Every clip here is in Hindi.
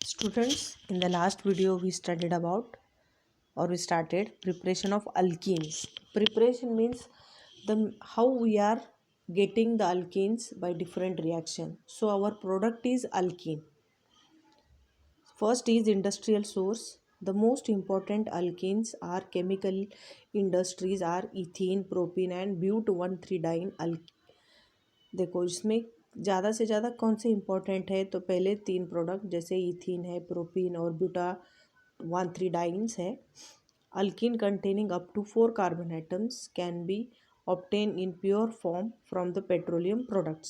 Students, in the last video we studied about we started preparation of alkenes. Preparation means how we are getting the alkenes by different reaction. So our product is alkene. First is industrial source. The most important alkenes are chemical industries are ethene, propene and but-1,3-diene देखो इसमें ज़्यादा से ज़्यादा कौन से इम्पोर्टेंट है, तो पहले 3 प्रोडक्ट जैसे इथीन है, प्रोपीन और ब्यूटा-1,3-डाइन्स है. Alkene containing up to 4 carbon atoms can be obtained in pure form from the petroleum products.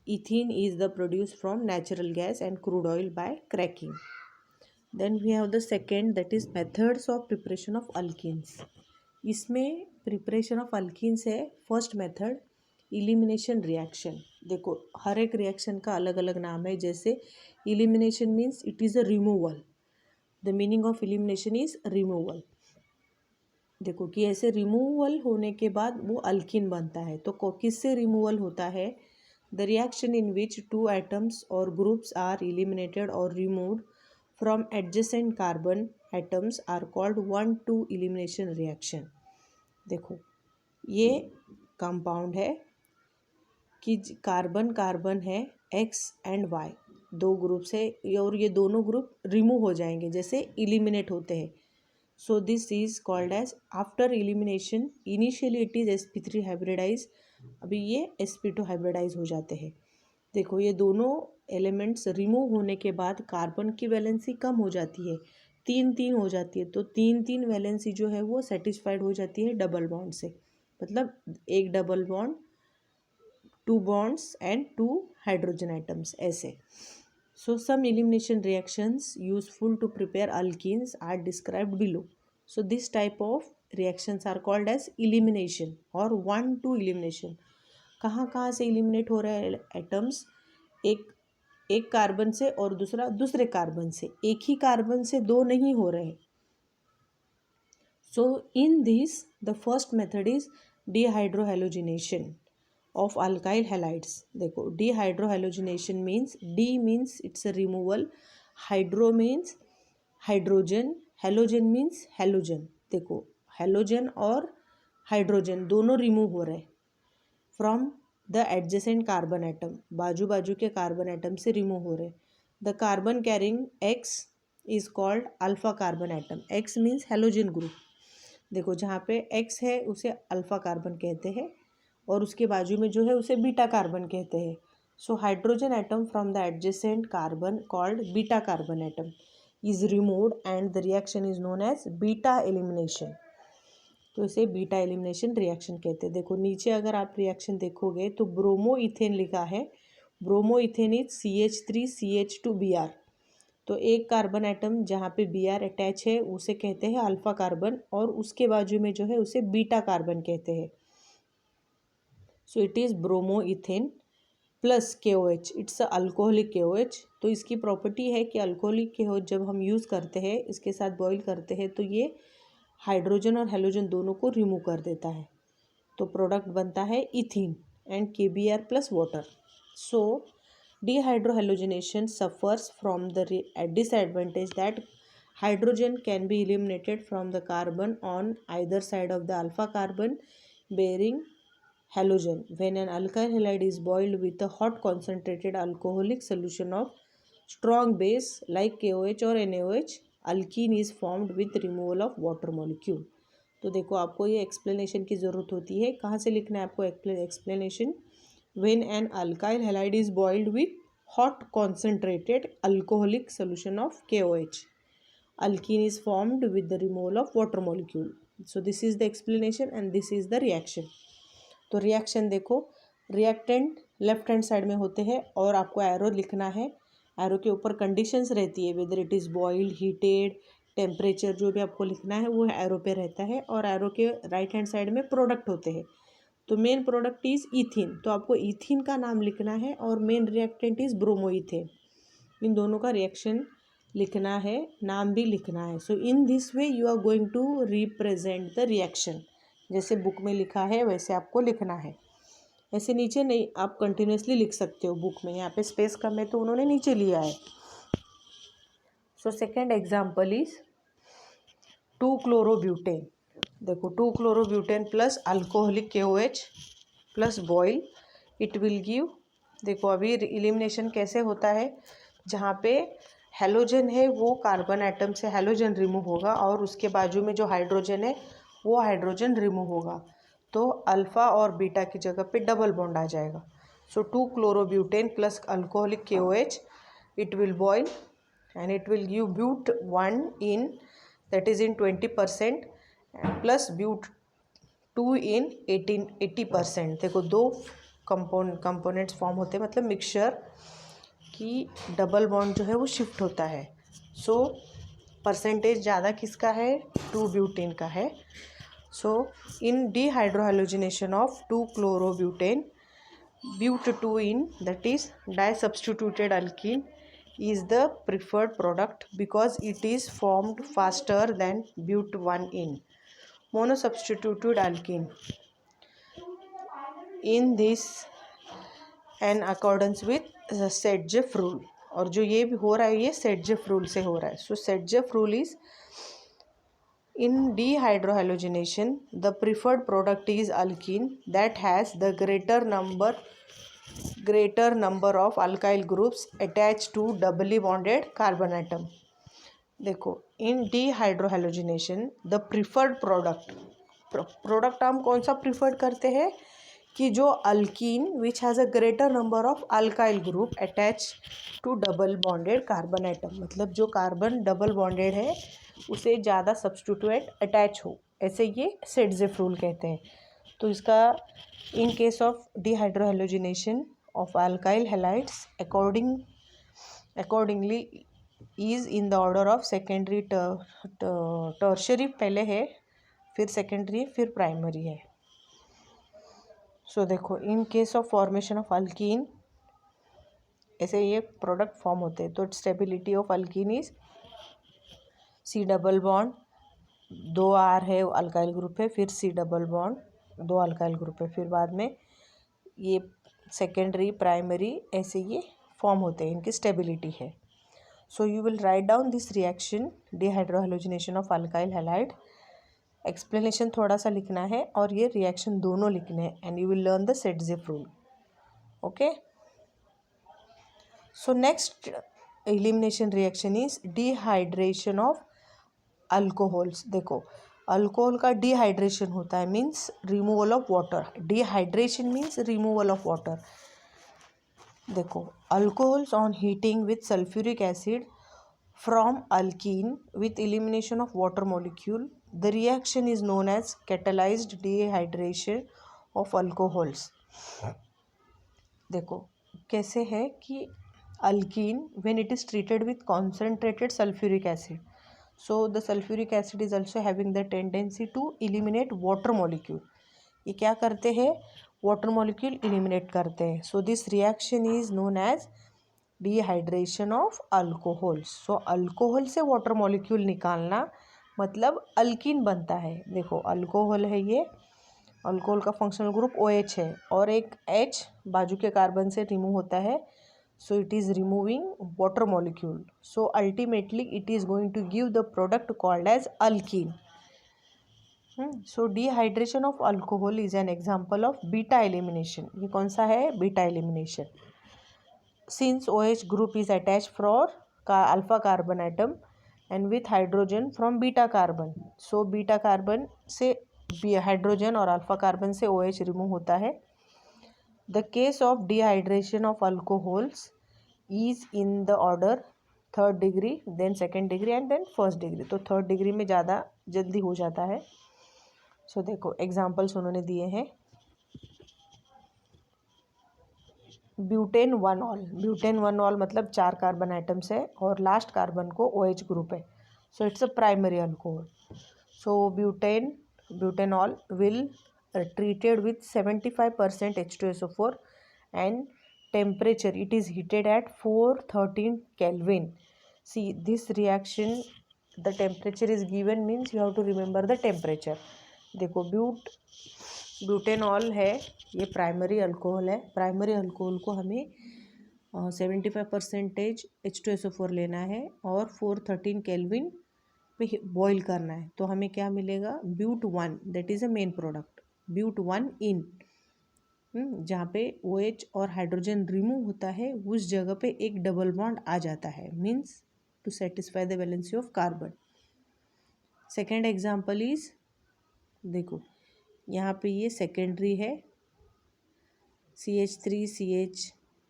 Ethene is the produced from natural gas and crude oil by cracking. Then we have the second, that is methods of preparation of alkenes. इसमें preparation of alkenes है. First method elimination reaction. देखो हर एक रिएक्शन का अलग अलग नाम है. जैसे elimination means it is a removal. The meaning of elimination is removal. देखो कि ऐसे रिमूवल होने के बाद वो अल्कीन बनता है. तो किससे रिमूवल होता है? The reaction in which 2 atoms or groups are eliminated or removed from adjacent carbon atoms are called 1-2 elimination reaction. देखो ये कंपाउंड है कि कार्बन कार्बन है एक्स एंड वाई, 2 ग्रुप्स है और ये दोनों ग्रुप रिमूव हो जाएंगे जैसे इलिमिनेट होते हैं. So this is called as after elimination. Initially it is sp3 hybridise, अभी ये sp2 हाइब्रिडाइज हो जाते हैं. देखो ये दोनों एलिमेंट्स रिमूव होने के बाद कार्बन की वैलेंसी कम हो जाती है, 3-3 हो जाती है. तो 3-3 वैलेंसी जो है वो सेटिस्फाइड हो जाती है डबल बॉन्ड से. मतलब एक double bond, 2 bonds and 2 hydrogen atoms ऐसे. So some elimination reactions useful to prepare alkenes are described below. So this type of reactions are called as elimination or 1-2 elimination. कहाँ कहाँ से eliminate हो रहे हैं एटम्स? एक कार्बन से और दूसरा दूसरे कार्बन से. एक ही कार्बन से 2 नहीं हो रहे. So in this the first method is dehydrohalogenation of alkyl halides. देखो dehydrohalogenation means D means it's a removal, hydro means hydrogen, halogen means halogen. देखो halogen और हाइड्रोजन दोनों रिमूव हो रहे from the adjacent carbon atom. बाजू बाजू के कार्बन एटम से रिमूव हो रहे. The carbon carrying x is called alpha carbon atom. X means halogen group. देखो जहाँ पे एक्स है उसे अल्फा कार्बन कहते हैं और उसके बाजू में जो है उसे बीटा कार्बन कहते हैं. So hydrogen atom from the adjacent carbon called beta carbon atom is removed and the reaction is known as beta elimination. तो इसे बीटा एलिमिनेशन रिएक्शन कहते हैं. देखो नीचे अगर आप रिएक्शन देखोगे तो ब्रोमो इथेन लिखा है. Bromo ethane is CH3CH2Br. तो एक कार्बन एटम जहाँ पे Br अटैच है उसे कहते हैं अल्फा कार्बन और उसके बाजू में जो है उसे बीटा कार्बन कहते हैं. सो it is bromo ethane plus KOH. It's a alcoholic KOH. तो इसकी प्रॉपर्टी है कि अल्कोहलिक KOH जब हम यूज़ करते हैं इसके साथ बॉईल करते हैं तो ये हाइड्रोजन और हेलोजन दोनों को रिमूव कर देता है. तो प्रोडक्ट बनता है ethene and KBr plus water. So dehydrohalogenation suffers from the disadvantage that hydrogen can be eliminated from the carbon on either side of the alpha carbon bearing halogen. When an alkyl halide is boiled with a hot concentrated alcoholic solution of strong base like KOH or NaOH, alkene is formed with removal of water molecule. तो देखो आपको ये एक्सप्लेनेशन की ज़रूरत होती है. कहाँ से लिखना है आपको explanation? When an alkyl halide is boiled with hot concentrated alcoholic solution of KOH, alkene is formed with the removal of water molecule. So this is the explanation and this is the reaction. तो रिएक्शन देखो, रिएक्टेंट लेफ्ट हैंड साइड में होते हैं और आपको एरो लिखना है. एरो के ऊपर कंडीशंस रहती है, whether it is boiled, heated, temperature जो भी आपको लिखना है वो एरो पे रहता है. और एरो के राइट हैंड साइड में प्रोडक्ट होते हैं. तो मेन प्रोडक्ट इज़ इथीन. तो आपको इथीन का नाम लिखना है और मेन रिएक्टेंट इज़ ब्रोमोइथेन. इन दोनों का रिएक्शन लिखना है, नाम भी लिखना है. So in this way you are going to represent the reaction. जैसे बुक में लिखा है वैसे आपको लिखना है. ऐसे नीचे नहीं, आप कंटिन्यूसली लिख सकते हो बुक में. यहाँ पे स्पेस कम है तो उन्होंने नीचे लिया है. सो सेकेंड एग्जाम्पल इज 2-chloroब्यूटेन। देखो 2-chloroब्यूटेन plus alcoholic KOH plus boil, it will give, देखो अभी एलिमिनेशन कैसे होता है, जहाँ पे हेलोजन है वो कार्बन एटम से हेलोजन रिमूव होगा और उसके बाजू में जो हाइड्रोजन है वो हाइड्रोजन रिमूव होगा, तो अल्फ़ा और बीटा की जगह पे डबल बॉन्ड आ जाएगा। सो 2-chloroब्यूटेन plus alcoholic KOH, it will boil and it will give but 1 in, that is in 20%, plus but 2 in 80%। देखो दो कंपोनेंट्स फॉर्म होते हैं, मतलब मिक्सचर की डबल बॉन्ड जो है वो शिफ्ट होता है। सो परसेंटेज ज़्यादा किसका है, 2-ब्यूटेन का है। So in डिहाइड्रोहैलोजिनेशन of 2-chloroब्यूटेन, but 2 in, that is disubstituted alkene is the preferred product because it is formed faster than but 1 in monosubstituted alkene in this in accordance with Sedgwick rule। और जो ये भी हो रहा है ये Sedgwick rule से हो रहा है। सो Sedgwick rule is in dehydrohalogenation the preferred product is alkene that has the greater number of alkyl groups attached to doubly bonded carbon atom। देखो in dehydrohalogenation the preferred product हम कौन सा प्रिफर्ड करते हैं कि जो alkene which has a greater number of alkyl group attach to double bonded carbon atom, मतलब जो कार्बन डबल बॉन्डेड है उसे ज़्यादा सब्स्टिट्यूएंट अटैच हो, ऐसे ये सेडजेफ रूल कहते हैं। तो इसका in case of dehydrohalogenation of alkyl halides accordingly is in the order of secondary tertiary, पहले है फिर सेकेंडरी फिर प्राइमरी है। सो देखो in case of formation of alkene ऐसे ये प्रोडक्ट फॉर्म होते हैं। तो stability of alkene is C double bond, 2 R है अल्काइल ग्रुप है, फिर C double bond 2 alkyl group है, फिर बाद में ये सेकेंडरी प्राइमरी ऐसे ये फॉर्म होते हैं, इनकी स्टेबिलिटी है। So you will write down this reaction dehydrohalogenation of alkyl halide, explanation थोड़ा सा लिखना है और ये रिएक्शन दोनों लिखने हैं and you will learn the Saytzeff rule. Okay, so next elimination reaction is dehydration of alcohols. देखो अल्कोहल का डिहाइड्रेशन होता है means removal of water, dehydration means removal of water. देखो alcohols on heating with sulphuric acid from alkene with elimination of water molecule, the reaction is known as catalysed dehydration of alcohols. देखो कैसे है कि alkene when it is treated with concentrated sulphuric acid, so the sulfuric acid is also having the tendency to eliminate water molecule। ये क्या करते हैं, वाटर मॉलिक्यूल एलिमिनेट करते हैं। So this reaction is known as dehydration of alcohol. So alcohol से वाटर मॉलिक्यूल निकालना मतलब अल्कीन बनता है। देखो अल्कोहल है ये, अल्कोहल का फंक्शनल ग्रुप OH है और एक H बाजू के कार्बन से रिमूव होता है, so it is removing water molecule, so ultimately it is going to give the product called as alkene। So dehydration of alcohol is an example of beta elimination। ये कौन सा है, beta elimination। since OH group is attached for alpha carbon atom and with hydrogen from beta carbon, so beta carbon से हाइड्रोजन और अल्फा कार्बन से OH रिमूव होता है। The case of dehydration of alcohols is in the order 3rd degree, then 2nd degree and then 1st degree। तो 3rd degree में ज़्यादा जल्दी हो जाता है। सो देखो एग्जाम्पल्स उन्होंने दिए हैं, ब्यूटेन 1-ऑल। ब्यूटेन 1-ऑल मतलब 4 कार्बन आइटम्स है और लास्ट कार्बन को OH ग्रुप है, so it's a primary alcohol. So butanol will treated with 75% H2SO4 and temperature it is heated at 413 Kelvin। See this reaction the temperature is given means you have to remember the temperature। देखो ब्यूटेनॉल है ये प्राइमरी अल्कोहल है, प्राइमरी अल्कोहल को हमें 75% H2SO4 लेना है और 413 केल्विन पे बॉईल करना है, तो हमें क्या मिलेगा, but 1, that is a main product, but 1 ene, जहाँ पे OH और हाइड्रोजन रिमूव होता है उस जगह पे एक डबल बॉन्ड आ जाता है, means to satisfy the valency of carbon. Second example is, देखो यहाँ पे ये सेकेंडरी है, CH3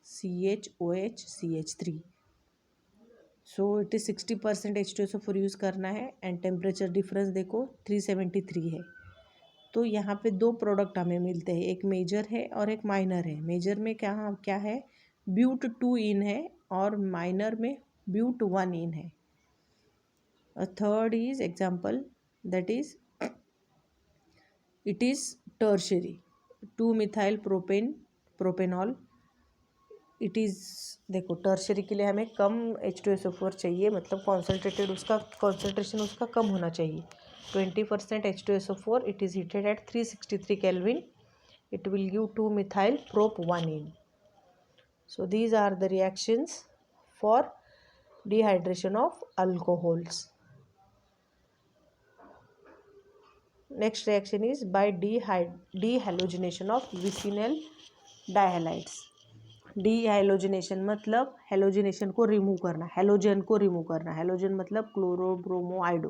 CHOH CH3, so it is 60% H2SO4 use करना है एंड टेम्परेचर डिफरेंस देखो 373 है। तो यहाँ पे दो प्रोडक्ट हमें मिलते हैं, एक मेजर है और एक माइनर है। मेजर में क्या क्या है, ब्यूट 2 इन है और माइनर में ब्यूट 1 इन है। Third is example, that is it is tertiary 2-मिथाइल प्रोपेनॉल। इट इज़, देखो टर्शरी के लिए हमें कम H2SO4 चाहिए, मतलब कॉन्सेंट्रेटेड उसका कॉन्सेंट्रेशन उसका कम होना चाहिए। 20% H2SO4, it is heated at 363 kelvin, it will give 2-methyl prop 1 in. So these are the reactions for dehydration of alcohols. Next reaction is by dehalogenation of vicinal dihalides. डीहाइलोजिनेशन मतलब हेलोजिनेशन को रिमूव करना, हेलोजन को रिमूव करना, हेलोजन मतलब chloro bromo iodo,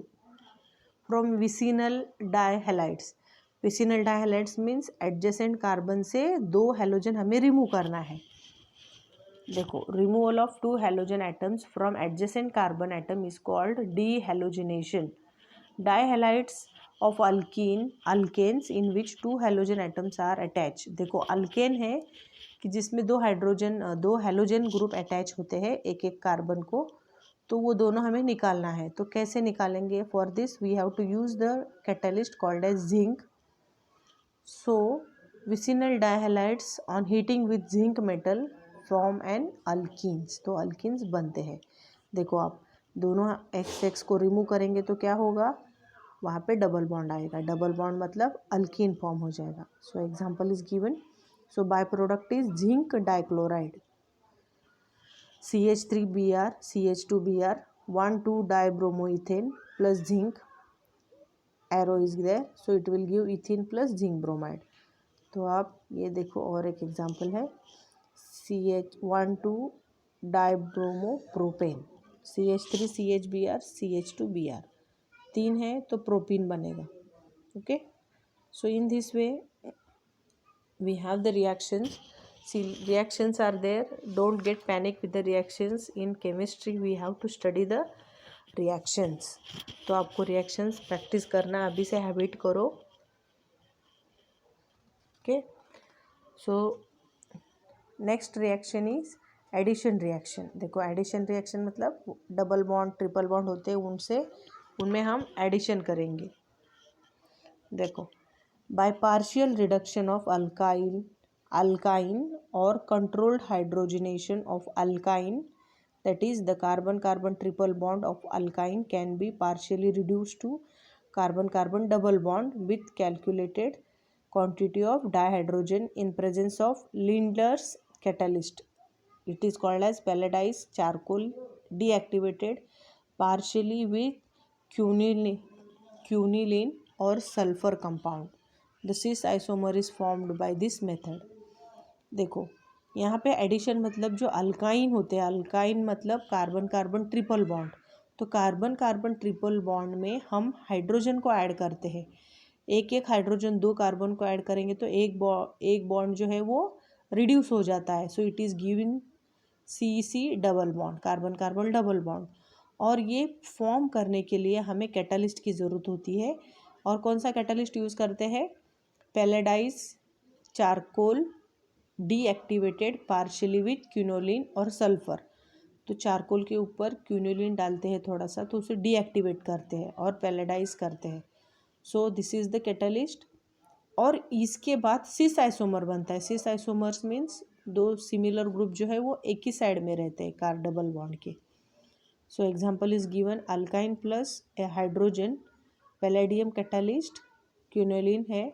from vicinal dihalides. Vicinal dihalides means adjacent carbon से 2 हेलोजन हमें रिमूव करना है। देखो, removal of 2 halogen atoms from adjacent carbon atom is called dehalogenation. Dihalides of alkanes in which 2 halogen atoms are attach. देखो अल्केन है कि जिसमें 2 हेलोजन ग्रुप अटैच होते हैं एक एक कार्बन को, तो वो दोनों हमें निकालना है। तो कैसे निकालेंगे, for this we have to use the catalyst called as zinc. So vicinal dihalides on heating with zinc metal form an alkenes, तो अल्कीन्स बनते हैं। देखो आप दोनों XX को रिमूव करेंगे तो क्या होगा, वहाँ पे डबल बॉन्ड आएगा, डबल बॉन्ड मतलब अल्कीन फॉर्म हो जाएगा। So example is given, so by product is zinc dichloride, CH3Br CH2Br 1,2-dibromoethane plus zinc, arrow is there, so it will give ethene plus zinc bromide। तो आप ये देखो और एक एग्जांपल है, CH1,2-dibromopropane, CH3CHBr CH2Br, 3 है तो प्रोपीन बनेगा। Okay, so in this way we have the reactions. See, reactions are there, don't get panic with the reactions. In chemistry we have to study the reactions, तो आपको reactions practice करना, अभी से habit करो। okay, so next reaction is addition reaction। देखो addition reaction मतलब डबल बॉन्ड ट्रिपल बॉन्ड होते हैं, उनमें हम एडिशन करेंगे। देखो, by partial reduction of alkyne or controlled hydrogenation of alkyne, that is the carbon-carbon triple bond of alkyne can be partially reduced to carbon-carbon double bond with calculated quantity of dihydrogen in presence of Lindlar's catalyst. It is called as pelletized charcoal deactivated partially with quinoline or sulfur compound. The cis isomer is formed by this method। देखो यहाँ पे एडिशन मतलब जो अल्काइन होते हैं, अल्काइन मतलब कार्बन कार्बन ट्रिपल बॉन्ड, तो कार्बन कार्बन ट्रिपल बॉन्ड में हम हाइड्रोजन को ऐड करते हैं, एक एक हाइड्रोजन 2 कार्बन को ऐड करेंगे तो एक बॉन्ड जो है वो रिड्यूस हो जाता है। सो it is giving CC double bond, carbon carbon double bond. और ये फॉर्म करने के लिए हमें कैटलिस्ट की ज़रूरत होती है, और कौन सा कैटलिस्ट यूज़ करते हैं, palladised charcoal deactivated partially with quinoline और सल्फर। तो चारकोल के ऊपर क्विनोलिन डालते हैं थोड़ा सा, तो उसे डीएक्टिवेट करते हैं और पैलेडाइज करते हैं। So this is the catalyst. और इसके बाद सिस आइसोमर बनता है। सिस आइसोमर्स मीन्स 2 सिमिलर ग्रुप जो है वो एक ही साइड में रहते हैं कार डबल बॉन्ड के। So example is given, alkyne plus a hydrogen palladium catalyst, quinoline है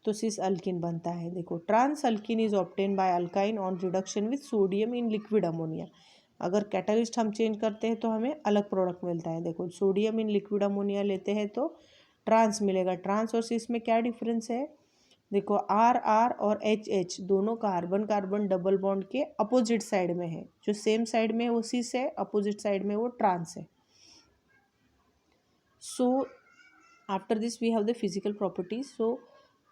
तो सिस अल्किन बनता है। देखो trans alkene is obtain by alkyne on reduction with sodium in liquid ammonia. अगर कैटलिस्ट हम चेंज करते हैं तो हमें अलग प्रोडक्ट मिलता है। देखो सोडियम इन लिक्विड अमोनिया लेते हैं तो ट्रांस मिलेगा। ट्रांस और सिस में क्या डिफरेंस है? देखो आर आर और एच एच दोनों कार्बन कार्बन डबल बॉन्ड के अपोजिट साइड में है। जो सेम साइड में है वो सिस है, अपोजिट साइड में वो ट्रांस है। So after this we have the physical properties. So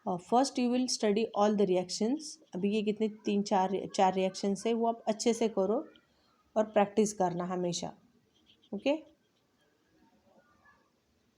first you will study all the reactions. अभी ये कितने तीन चार रिएक्शंस है वो आप अच्छे से करो और प्रैक्टिस करना हमेशा। ओके